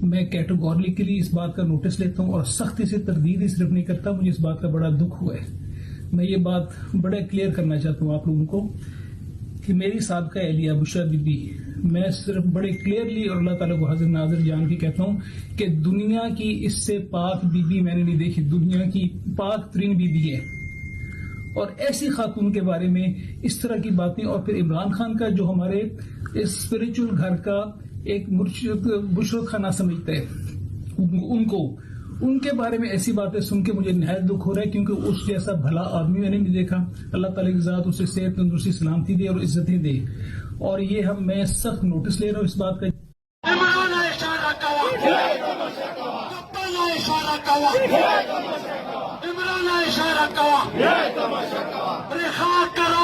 میں کیٹیگورکلی اس بات کا نوٹس لیتا ہوں اور سختی سے تردید ہی صرف نہیں کرتا. مجھے اس بات کا بڑا دکھ ہوا ہے. میں یہ بات بڑا کلیئر کرنا چاہتا ہوں آپ لوگوں کو کہ میری سابقہ اہلیہ بشریٰ بی بی، میں صرف بڑے کلیئرلی اور اللہ تعالیٰ کو حاضر ناظر جان کے کہتا ہوں کہ دنیا کی اس سے پاک بی بی میں نے نہیں دیکھی. دنیا کی پاک ترین بی بی ہے. اور ایسی خاتون کے بارے میں اس طرح کی باتیں، اور پھر عمران خان کا جو ہمارے اسپرچل گھر کا ایک بشرت خانہ سمجھتا ہے، ان کے بارے میں ایسی باتیں سن کے مجھے نہایت دکھ ہو رہا ہے، کیونکہ اس جیسا بھلا آدمی میں نے نہیں دیکھا. اللہ تعالیٰ کی ذات اسے صحت تندرستی سلامتی دے اور عزتیں دے. اور یہ میں سخت نوٹس لے رہا ہوں اس بات کا. رہا کرو